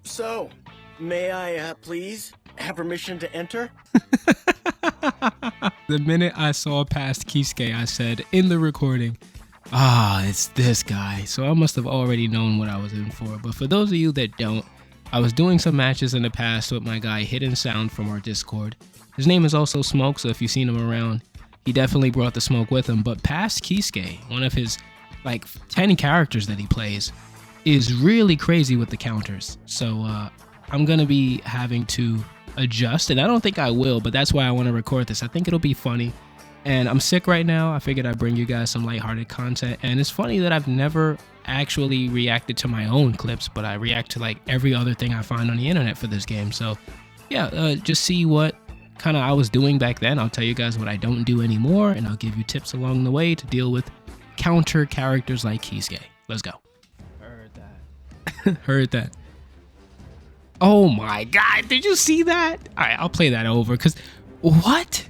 So, may I, please have permission to enter? The minute I saw past Kisuke, I said in the recording, ah, it's this guy. So I must have already known what I was in for. But for those of you that don't, I was doing some matches in the past with my guy Hidden Sound from our Discord. His name is also Smoke, so if you've seen him around, he definitely brought the smoke with him. But past Kisuke, one of his like 10 characters that he plays, is really crazy with the counters. So I'm gonna be having to adjust, and I don't think I will, but that's why I want to record this. I think it'll be funny, and I'm sick right now. I figured I'd bring you guys some lighthearted content, and it's funny that I've never actually reacted to my own clips, but I react to like every other thing I find on the internet for this game. So yeah, just see what kind of I was doing back then. I'll tell you guys what I don't do anymore, and I'll give you tips along the way to deal with counter characters like Kisuke. Let's go. Heard that. Heard that. Oh my god, did you see that? Alright, I'll play that over, because what?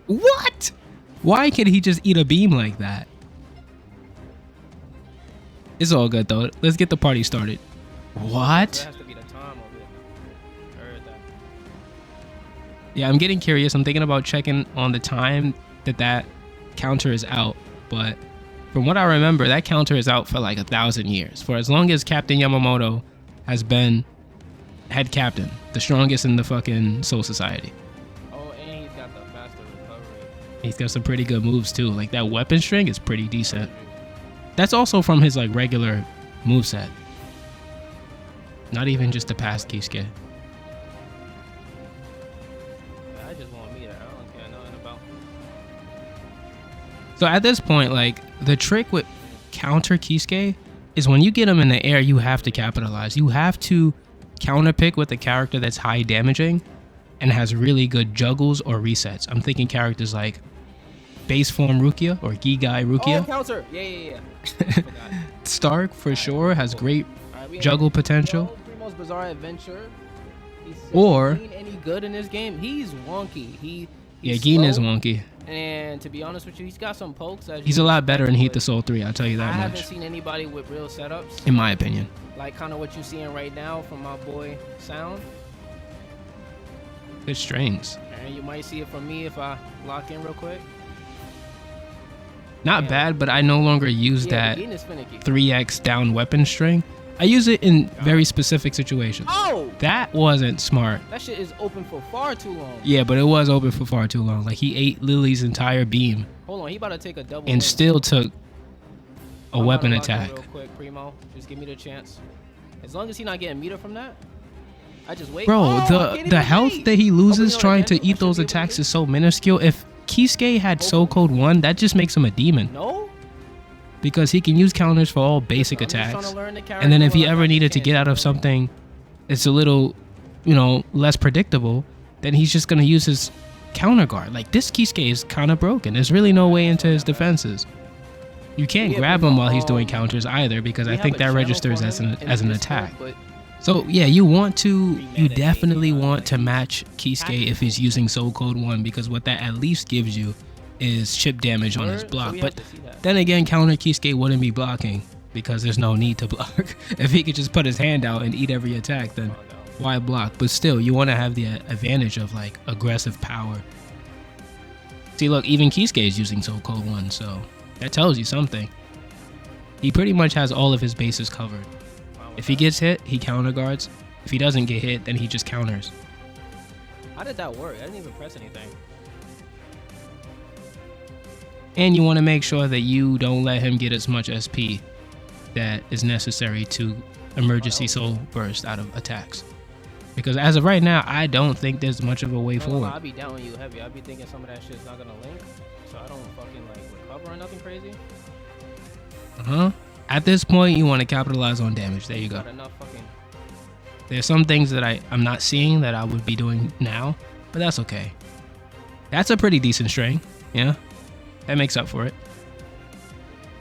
What? Why can he just eat a beam like that? It's all good though. Let's get the party started. What? There has to be the time of it. Heard that. Yeah, I'm getting curious. I'm thinking about checking on the time that counter is out, but from what I remember, that counter is out for like 1,000 years. For as long as Captain Yamamoto has been head captain, the strongest in the fucking Soul Society. Oh, and he's got the faster recovery. He's got some pretty good moves too. Like that weapon string is pretty decent. That's also from his like regular moveset. Not even just the past Kisuke. I just want me that. I don't care nothing about. So at this point, like the trick with counter Kisuke is when you get him in the air, you have to capitalize. You have to counter pick with a character that's high damaging and has really good juggles or resets. I'm thinking characters like base form Rukia or Gigai Rukia. Oh, counter! Yeah. Stark for sure has great Alright, juggle potential. Primo's Bizarre Adventure. He's Or any good in this game? He's wonky. He's Gin is slow, wonky. And to be honest with you, he's got some pokes. He's a lot better in Heat the Soul 3, I'll tell you I that haven't much. seen anybody with real setups. In my opinion. Like kind of what you're seeing right now from my boy Sound. Good strings. And you might see it from me if I lock in real quick. Not bad, but I no longer use that Gin is finicky. 3x down weapon string. I use it in very specific situations. Oh! That wasn't smart. That shit is open for far too long. Yeah, but it was open for far too long. Like he ate Lily's entire beam Hold on, he about to take a double and win. still took a I'm weapon about to lock in attack. real quick, Primo. Just give me the chance. As long as he's not getting meter from that, I just wait. Bro, Oh, I can't the even health wait. that he loses Oh, trying again? to eat I those should be able to attacks do- is so minuscule. If Kisuke had Soul Code 1, that just makes him a demon. No? Because he can use counters for all basic I'm just trying attacks. to learn the And then if he character ever while I needed to can, get out of man. something it's a little, less predictable, then he's just going to use his counter guard. Like this Kisuke is kind of broken. There's really no way into his defenses. You can't Yeah, grab but, him while he's doing counters either, because we I have think a that channel registers for as him an in as an the attack. Discord, So yeah, you definitely want to match Kisuke if he's using Soul Code 1, because what that at least gives you is chip damage on his Word? So block. we But have to see that. then again, counter Kisuke wouldn't be blocking because there's no need to block. If he could just put his hand out and eat every attack, then why block? But still, you want to have the advantage of like aggressive power. See, look, even Kisuke is using Soul Code 1, so that tells you something. He pretty much has all of his bases covered. If he gets hit, he counter guards. If he doesn't get hit, then he just counters. How did that work? I didn't even press anything. And you want to make sure that you don't let him get as much SP that is necessary to emergency soul burst out of attacks. Because as of right now, I don't think there's much of a way forward. I'll be down on you heavy. I'll be thinking some of that shit's not gonna link, so I don't fucking like recover or nothing crazy. At this point, you want to capitalize on damage. There you go. Got enough fucking. There's some things that I'm not seeing that I would be doing now, but that's okay. That's a pretty decent string. Yeah, that makes up for it.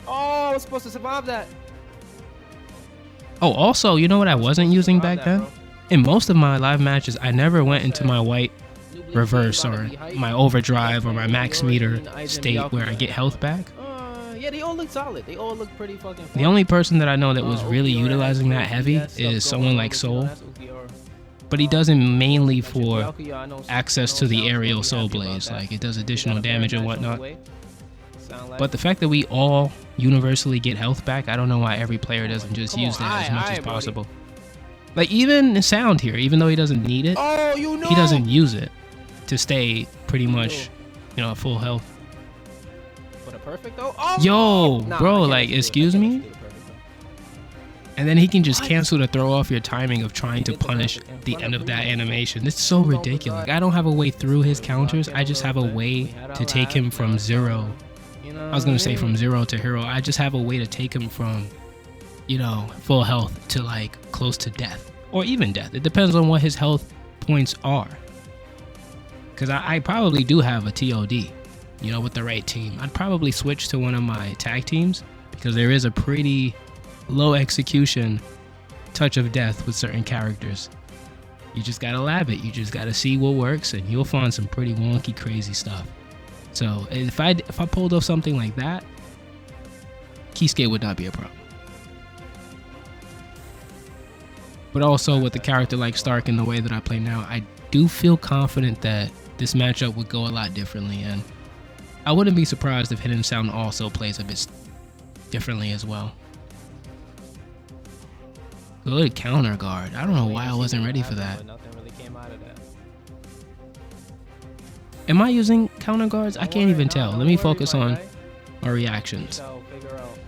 Oh, I was supposed to survive that. Oh, also, you know what I wasn't using back then? In most of my live matches, I never went into my white reverse or my overdrive or my max meter state where I get health back. Yeah, they all look solid. They all look pretty fucking fun. The only person that I know that was really Ukiura utilizing has that good heavy DS stuff is going someone on like with Soul, that's Ukiura. but he does it mainly Mentioned for Byakuya, I know- access I to know the Sound's aerial gonna be Soul happy about Blaze. that. Like, it does We additional got a fair damage and match on the whatnot. way. Sound like- But the fact that we all universally get health back, I don't know why every player doesn't just Come on, use that as aye, much aye, as buddy. possible. Like, even Sound here, even though he doesn't need it, Oh, you know. he doesn't use it to stay pretty much, at full health. For the perfect though. Oh, Yo, nah, bro, I can't like, let you do it. excuse I can't me? let you do the perfect, though. And then he can just What? cancel to throw off your timing of trying to Get the punish perfect in the front end of of that Bruno. animation. This is so Bruno was ridiculous. like- Like, I don't have a way through his We counters. locked I in just a have a little bit. way We had to our take laugh. him Now from it's zero. on, you know I was gonna what say from mean? zero to hero. I just have a way to take him from, full health to like close to death or even death. It depends on what his health points are. Cause I probably do have a TOD, with the right team. I'd probably switch to one of my tag teams because there is a pretty low execution touch of death with certain characters. You just gotta lab it. You just gotta see what works, and you'll find some pretty wonky, crazy stuff. So if I pulled off something like that, Kisuke would not be a problem. But also with a character like Stark and the way that I play now, I do feel confident that this matchup would go a lot differently, and I wouldn't be surprised if Hidden Sound also plays a bit differently as well. Good counter guard. I don't know why I wasn't ready for that. But nothing really came out of that. Am I using counter guards? I Don't can't worry, even nah, tell. don't Let me worry, focus my on guy. my reactions. So figure out.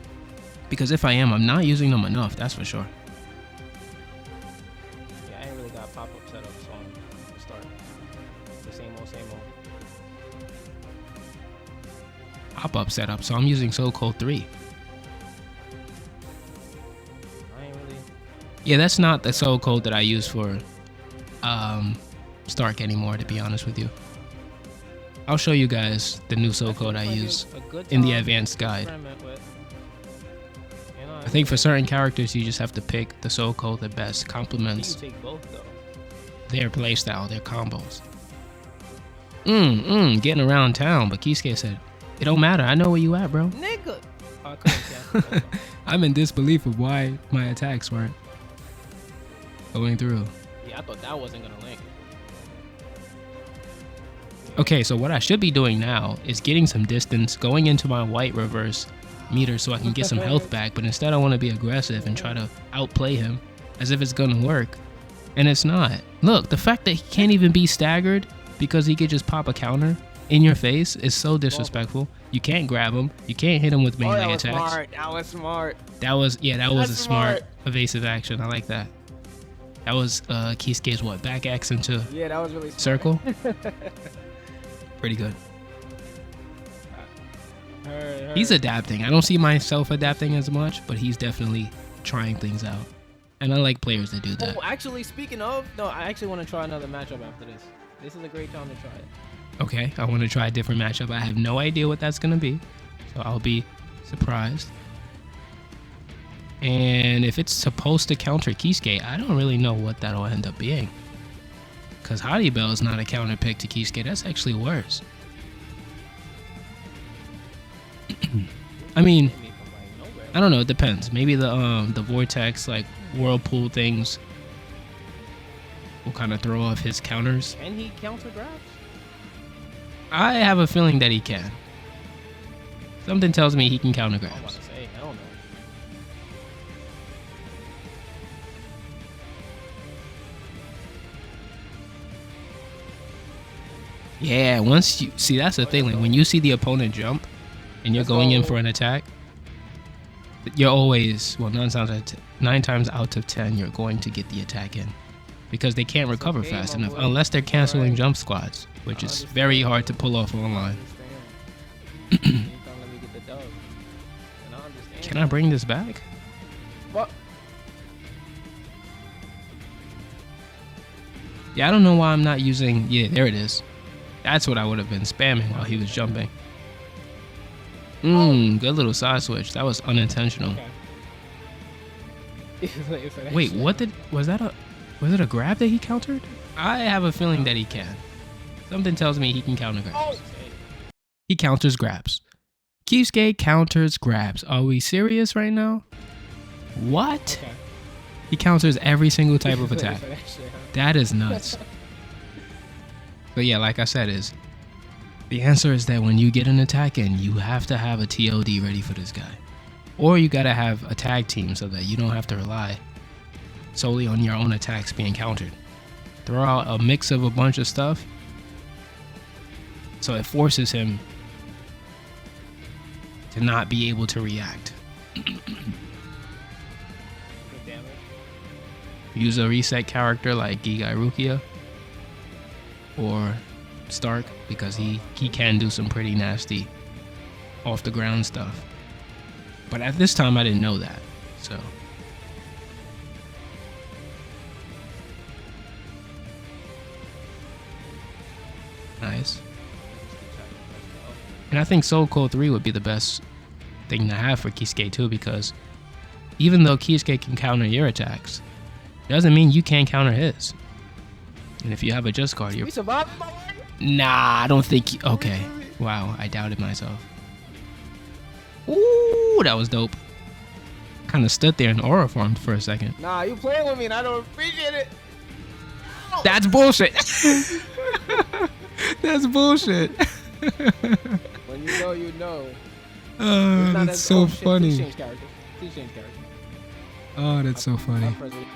Because if I am, I'm not using them enough, that's for sure. Yeah, I ain't really got pop-up setups on the start. The same old, same old. Pop-up setup, so I'm using Soul Code 3. I ain't really. Yeah, that's not the Soul Code that I use for Stark anymore, to be honest with you. I'll show you guys the new Soul Code I use in the advanced guide. I think for certain characters, you just have to pick the Soul Code that best complements You take both though. their playstyle, their combos. Getting around town, but Kisuke said, it don't matter, I know where you at, bro. Nigga. Oh, I couldn't cancel. I'm in disbelief of why my attacks weren't going through. Yeah, I thought that wasn't gonna link. Okay, so what I should be doing now is getting some distance, going into my white reverse meter so I can get some health back, but instead I want to be aggressive and try to outplay him as if it's gonna work, and it's not. Look, the fact that he can't even be staggered because he could just pop a counter in your face is so disrespectful. You can't grab him, you can't hit him with melee that was attacks. smart. That was smart. That was a That's smart smart. evasive action. I like that. That was Kisuke's what, back X into Yeah, that was really smart. circle. Pretty good. He's adapting. I don't see myself adapting as much, but he's definitely trying things out. And I like players that do that. Oh, actually, speaking of, no, I actually want to try another matchup after this. This is a great time to try it. Okay, I want to try a different matchup. I have no idea what that's going to be, so I'll be surprised. And if it's supposed to counter Kisuke, I don't really know what that'll end up being. Because Hottie Bell is not a counter pick to Kisuke. That's actually worse. I mean, I don't know. It depends. Maybe the vortex, like whirlpool things, will kind of throw off his counters. Can he counter grabs? I have a feeling that he can. Something tells me he can counter I was about grabs. to say, hell no. Yeah, once you see, that's the thing. Like when you see the opponent jump and you're going in for an attack, you're always, well, 9 times out of 10, you're going to get the attack in because they can't recover okay, fast my enough boy. unless they're canceling Alright. jump squads, which I is understand. very hard to pull off online. Let me get the dub. And I understand. Can I bring this back? What? Yeah, I don't know why I'm not using. Yeah, there it is. That's what I would have been spamming while he was jumping. Good little side switch. That was unintentional. Okay. Wait, was it a grab that he countered? I have a feeling that he can. Something tells me he can counter grabs. Oh. He counters grabs. Kisuke counters grabs. Are we serious right now? What? Okay. He counters every single type of attack. That is nuts. But yeah, like I said, the answer is that when you get an attack in, you have to have a TOD ready for this guy. Or you gotta have a tag team so that you don't have to rely solely on your own attacks being countered. Throw out a mix of a bunch of stuff so it forces him to not be able to react. Use a reset character like Gigai Rukia or Stark, because he can do some pretty nasty off the ground stuff. But at this time I didn't know that. So nice. And I think Soul Code 3 would be the best thing to have for Kisuke too, because even though Kisuke can counter your attacks, doesn't mean you can't counter his. And if you have a Just card, you're... We survived, my boy? Nah, I don't think... Okay. Wow, I doubted myself. Ooh, that was dope. Kind of stood there and aura formed for a second. Nah, you playing with me and I don't appreciate it. That's bullshit. That's bullshit. When you know, you know. Oh, that's so funny. Please change character. Please change character. Oh, that's so funny. My president.